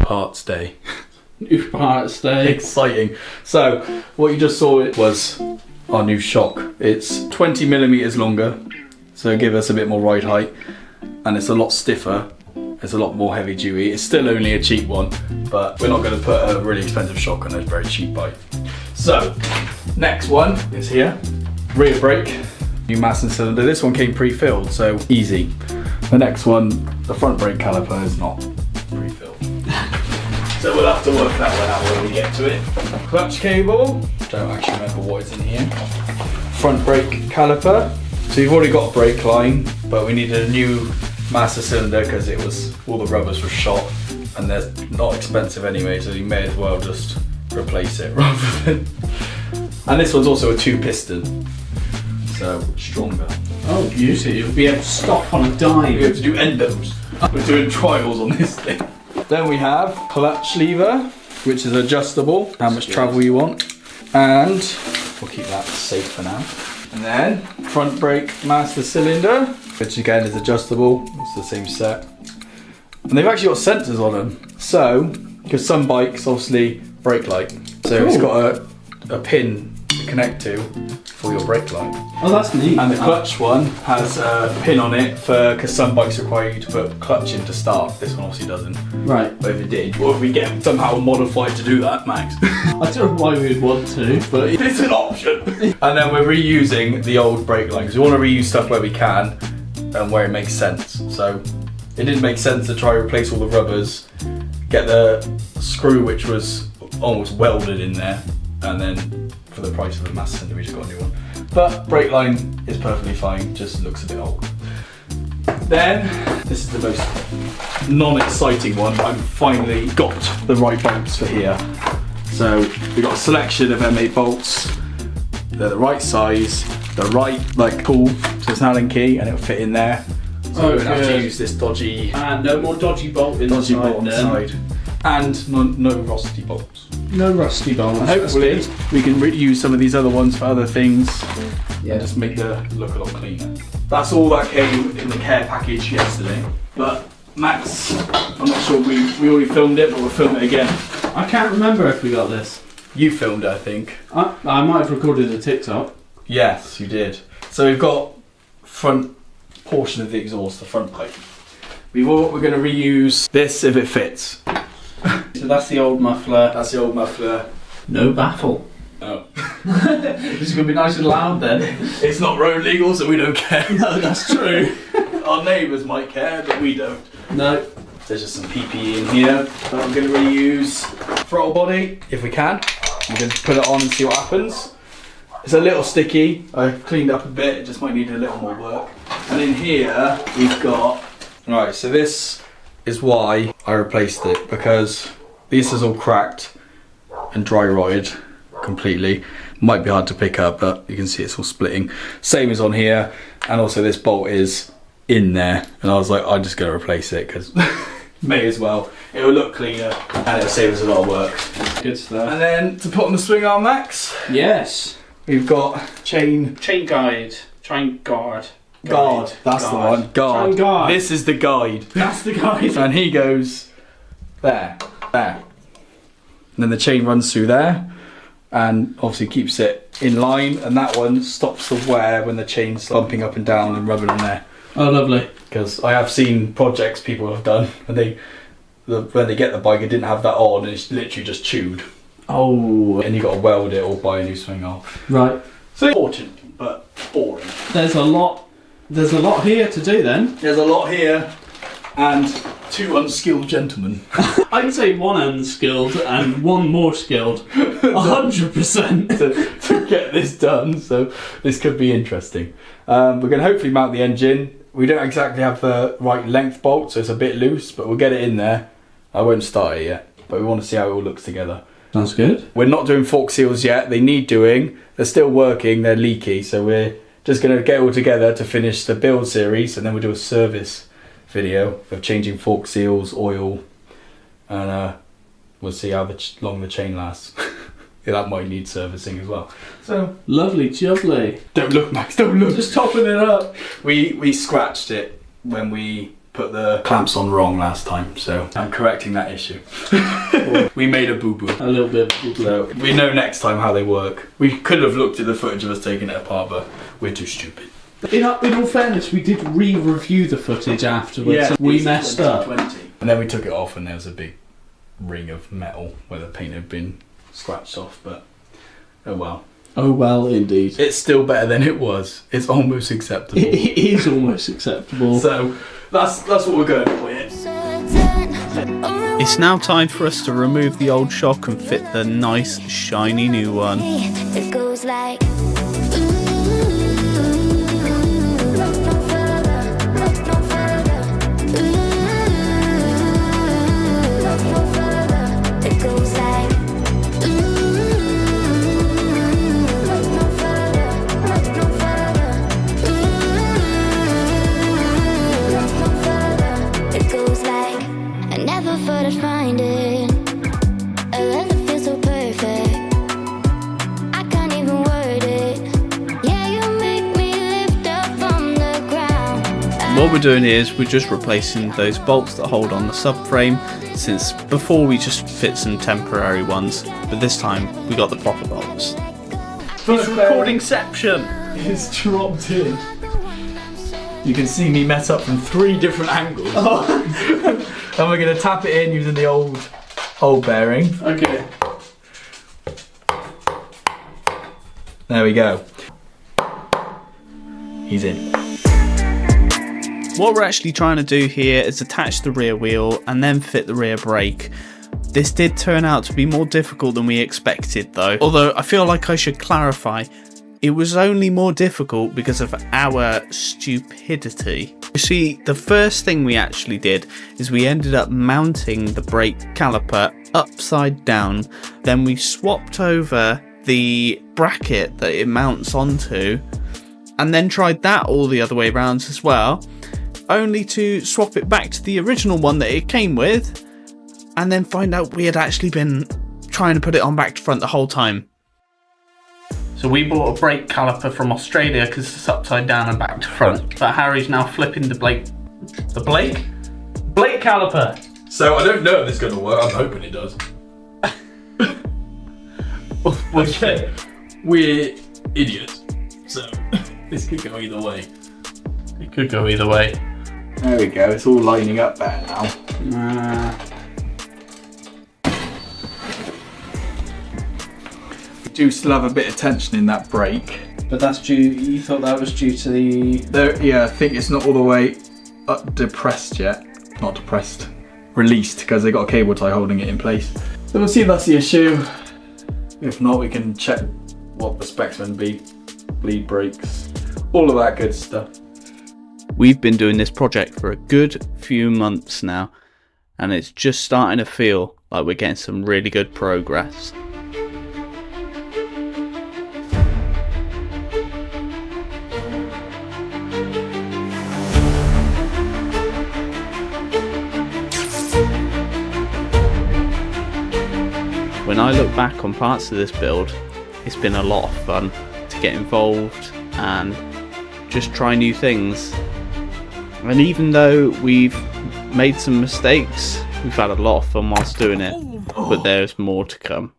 parts day. New parts day. Exciting. So what you just saw was our new shock. It's 20mm longer, so give us a bit more ride height, and it's a lot stiffer. It's a lot more heavy duty. It's still only a cheap one, but we're not going to put a really expensive shock on a very cheap bike. So next one is here. Rear brake, new mass and cylinder. This one came pre-filled, so easy. The next one, the front brake caliper, is not pre-filled. So we'll have to work that one out when we get to it. Clutch cable, don't actually remember what is in here. Front brake caliper. So you've already got a brake line, but we needed a new master cylinder because it was, all the rubbers were shot, and they're not expensive anyway, so you may as well just replace it rather than. And this one's also a 2-piston, so stronger. Oh, beauty! You'll be able to stop on a dime. We have to do endos. We're doing trials on this thing. Then we have clutch lever, which is adjustable, how much travel you want, and we'll keep that safe for now. And then front brake master cylinder, which again is adjustable. It's the same set, and they've actually got sensors on them. So, because some bikes obviously brake light, so cool. It's got a pin to connect to for your brake light. Oh, that's neat. And the clutch one has a pin on it because some bikes require you to put clutch in to start. This one obviously doesn't. Right. But if it did, or if we get somehow modified to do that, Max. I don't know why we'd want to, but It's an option. And then we're reusing the old brake line because we want to reuse stuff where we can and where it makes sense. So it didn't make sense to try to replace all the rubbers, get the screw which was almost welded in there, and then for the price of the master cylinder we just got a new one. But brake line is perfectly fine, just looks a bit old. Then, this is the most non-exciting one. I've finally got the right bolts for here. So we've got a selection of M8 bolts. They're the right size, the right pull, so it's an Allen key and it'll fit in there. So we don't have to use this dodgy. And no more dodgy bolt in dodgy the bolt on the side. And no rusty bolts. No rusty bolts. And hopefully we can reuse some of these other ones for other things. Yeah, just make the look a lot cleaner. That's all that came in the care package yesterday. But Max, I'm not sure we already filmed it, but we'll film it again. I can't remember if we got this. You filmed it, I think. I might have recorded a TikTok. Yes, you did. So we've got front portion of the exhaust, the front pipe. We're going to reuse this if it fits. So that's the old muffler. That's the old muffler. No baffle. Oh. This is going to be nice and loud then. It's not road legal, so we don't care. No, that's true. Our neighbours might care, but we don't. No. There's just some PPE in here. I'm going to reuse throttle body if we can. I'm going to put it on and see what happens. It's a little sticky. I've cleaned up a bit. It just might need a little more work. And in here we've got. Right, so this is why I replaced it, because this is all cracked and dry rotted completely. Might be hard to pick up, but you can see it's all splitting. Same as on here, and also this bolt is in there, and I was like, I'm just going to replace it because may as well. It'll look cleaner and it'll save us a lot of work. Good stuff. And then to put on the swing arm, Max, Yes. we've got chain guide. Chain guard. guard. That's the one. Guard. Chain guard. This is the guide. That's the guide. And he goes there, there. And then the chain runs through there and obviously keeps it in line, and that one stops the wear when the chain's bumping up and down and rubbing on there. Oh, lovely. Because I have seen projects people have done when they get the bike, it didn't have that on and it's literally just chewed. Oh. And you got to weld it or buy a new swing arm. Right. So important, but boring. There's a lot here to do then. There's a lot here and two unskilled gentlemen. I'd say one unskilled and one more skilled. 100%. to get this done, so this could be interesting. We're going to hopefully mount the engine. We don't exactly have the right length bolt, so it's a bit loose, but we'll get it in there. I won't start it yet, but we want to see how it all looks together. Sounds good. We're not doing fork seals yet. They need doing. They're still working. They're leaky, so we're just going to get it all together to finish the build series, and then we'll do a service video of changing fork seals, oil, and we'll see how long the chain lasts. Yeah, that might need servicing as well. So Lovely jubbly. don't look, Max, don't look. Just topping it up. We scratched it when we put the clamps on wrong last time, so I'm correcting that issue. We made a boo-boo. A little bit of boo-boo. So we know next time how they work. We could have looked at the footage of us taking it apart, but we're too stupid. In all fairness, we did re-review the footage afterwards. Yeah, we messed up. And then we took it off and there was a big ring of metal where the paint had been scratched off, but oh well. Oh well, indeed. It's still better than it was. It's almost acceptable. It is almost acceptable. So that's what we're going for here. It's now time for us to remove the old shock and fit the nice shiny new one. It goes like find it. A love that feels so perfect. I can't even word it. Yeah, you make me lift up from the ground. What we're doing here is we're just replacing those bolts that hold on the subframe, since before we just fit some temporary ones, but this time we got the proper bolts. It's recordingception! It's dropped in. You can see me mess up from 3 different angles. And we're going to tap it in using the old bearing. Okay. There we go. He's in. What we're actually trying to do here is attach the rear wheel and then fit the rear brake. This did turn out to be more difficult than we expected though, although I feel like I should clarify, it was only more difficult because of our stupidity. You see, the first thing we actually did is we ended up mounting the brake caliper upside down. Then we swapped over the bracket that it mounts onto and then tried that all the other way around as well, only to swap it back to the original one that it came with and then find out we had actually been trying to put it on back to front the whole time. So we bought a brake caliper from Australia because it's upside down and back to front. But Harry's now flipping the brake caliper. So I don't know if this is going to work. I'm hoping it does. Okay. We're idiots. So this could go either way. It could go either way. There we go. It's all lining up better now. Do still have a bit of tension in that brake. But that's due, you thought that was due to the... Yeah, I think it's not all the way up depressed yet. Not depressed. Released, because they got a cable tie holding it in place. So we'll see if that's the issue. If not, we can check what the specs would be. Bleed brakes. All of that good stuff. We've been doing this project for a good few months now, and it's just starting to feel like we're getting some really good progress. When I look back on parts of this build, it's been a lot of fun to get involved and just try new things. And even though we've made some mistakes, we've had a lot of fun whilst doing it, but there's more to come.